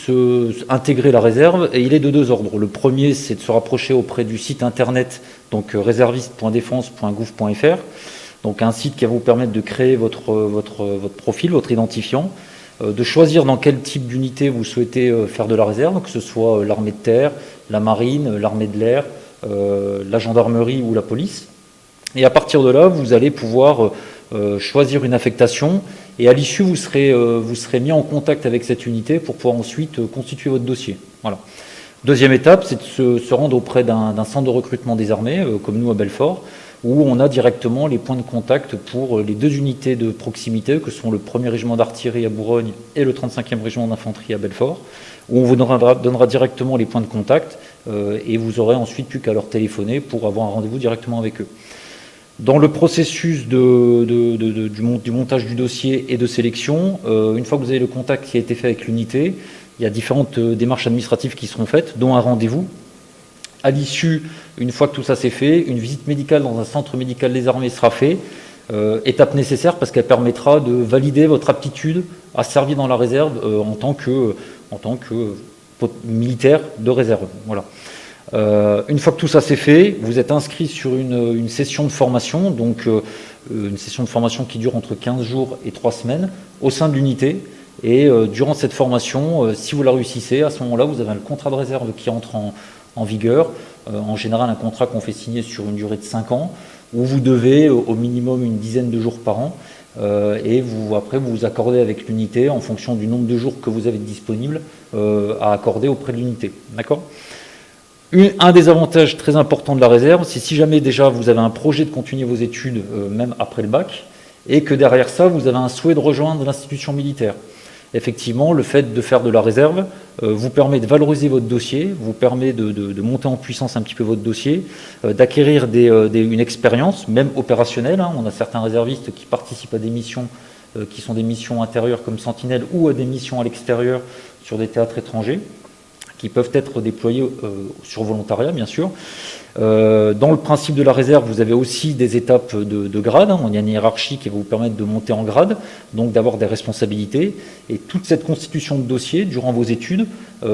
intégrer la réserve, et il est de 2 ordres. Le premier, c'est de se rapprocher auprès du site internet, donc réserviste.défense.gouv.fr, donc un site qui va vous permettre de créer votre profil, votre identifiant, de choisir dans quel type d'unité vous souhaitez faire de la réserve, que ce soit l'armée de terre, la marine, l'armée de l'air, la gendarmerie ou la police. Et à partir de là, vous allez pouvoir choisir une affectation, et à l'issue, vous serez mis en contact avec cette unité pour pouvoir ensuite constituer votre dossier. Voilà. Deuxième étape, c'est de se rendre auprès d'un centre de recrutement des armées, comme nous à Belfort, où on a directement les points de contact pour les 2 unités de proximité, que sont le 1er régiment d'artillerie à Bourgogne et le 35e régiment d'infanterie à Belfort, où on vous donnera directement les points de contact, et vous aurez ensuite plus qu'à leur téléphoner pour avoir un rendez-vous directement avec eux. Dans le processus du montage du dossier et de sélection, une fois que vous avez le contact qui a été fait avec l'unité, il y a différentes démarches administratives qui seront faites, dont un rendez-vous. À l'issue, une fois que tout ça s'est fait, une visite médicale dans un centre médical des armées sera faite, étape nécessaire parce qu'elle permettra de valider votre aptitude à servir dans la réserve en tant que militaire de réserve. Voilà. Une fois que tout ça s'est fait, vous êtes inscrit sur une session de formation, donc une session de formation qui dure entre 15 jours et 3 semaines au sein de l'unité. Et durant cette formation, si vous la réussissez, à ce moment-là, vous avez un contrat de réserve qui entre en vigueur. En général, un contrat qu'on fait signer sur une durée de 5 ans, où vous devez au minimum une dizaine de jours par an. Et après, vous vous accordez avec l'unité en fonction du nombre de jours que vous avez disponible à accorder auprès de l'unité. D'accord ? Un des avantages très importants de la réserve, c'est si jamais déjà vous avez un projet de continuer vos études, même après le bac, et que derrière ça, vous avez un souhait de rejoindre l'institution militaire. Effectivement, le fait de faire de la réserve vous permet de valoriser votre dossier, vous permet de monter en puissance un petit peu votre dossier, d'acquérir une expérience, même opérationnelle. Hein. On a certains réservistes qui participent à des missions qui sont des missions intérieures comme Sentinelle ou à des missions à l'extérieur sur des théâtres étrangers, qui peuvent être déployés sur volontariat, bien sûr. Dans le principe de la réserve, vous avez aussi des étapes de grade. Hein. Il y a une hiérarchie qui va vous permettre de monter en grade, donc d'avoir des responsabilités. Et toute cette constitution de dossier, durant vos études,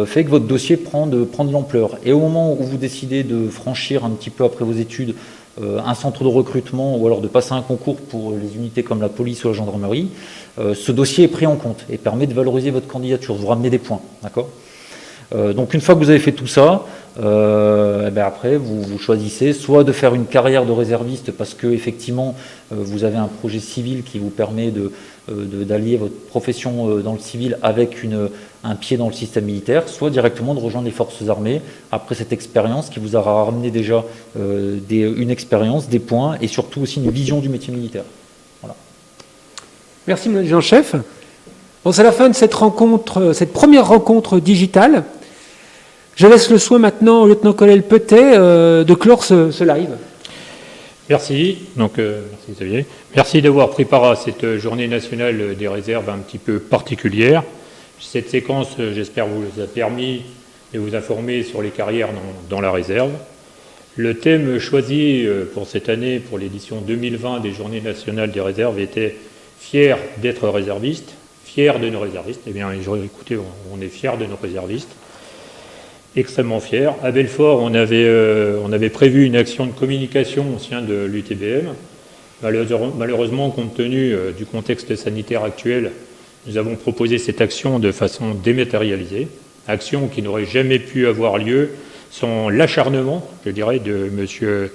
fait que votre dossier prend de l'ampleur. Et au moment où vous décidez de franchir un petit peu après vos études un centre de recrutement ou alors de passer un concours pour les unités comme la police ou la gendarmerie, ce dossier est pris en compte et permet de valoriser votre candidature, de vous ramener des points. D'accord ? Donc une fois que vous avez fait tout ça, après vous choisissez soit de faire une carrière de réserviste parce que effectivement vous avez un projet civil qui vous permet d'allier votre profession dans le civil avec un pied dans le système militaire, soit directement de rejoindre les forces armées après cette expérience qui vous aura ramené déjà une expérience, des points et surtout aussi une vision du métier militaire. Voilà. Merci mon adjudant-chef. Bon, c'est la fin de cette première rencontre digitale. Je laisse le soin maintenant au lieutenant-colonel Petet de clore ce live. Merci. Merci Xavier. Merci d'avoir pris part à cette journée nationale des réserves un petit peu particulière. Cette séquence, j'espère, vous a permis de vous informer sur les carrières dans la réserve. Le thème choisi pour cette année, pour l'édition 2020 des journées nationales des réserves, était « Fier d'être réserviste ». Fiers de nos réservistes. Eh bien, écoutez, on est fiers de nos réservistes, extrêmement fiers. À Belfort, on avait prévu une action de communication au sein de l'UTBM. Malheureusement, compte tenu du contexte sanitaire actuel, nous avons proposé cette action de façon dématérialisée, action qui n'aurait jamais pu avoir lieu sans l'acharnement, je dirais, de M.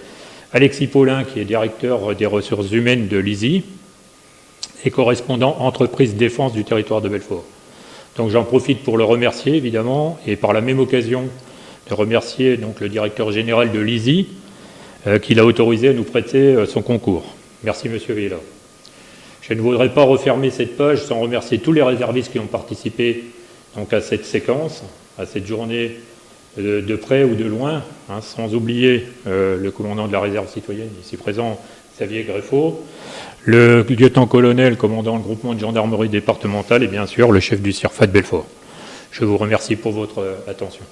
Alexis Paulin, qui est directeur des ressources humaines de l'ISI, et correspondant entreprise défense du territoire de Belfort. Donc j'en profite pour le remercier évidemment et par la même occasion de remercier donc le directeur général de l'ISI qui l'a autorisé à nous prêter son concours. Merci Monsieur Villa. Je ne voudrais pas refermer cette page sans remercier tous les réservistes qui ont participé donc, à cette séquence, à cette journée de près ou de loin, hein, sans oublier le commandant de la réserve citoyenne ici présent, Xavier Greffot, le lieutenant-colonel commandant le groupement de gendarmerie départementale et bien sûr le chef du CIRFAT Belfort. Je vous remercie pour votre attention.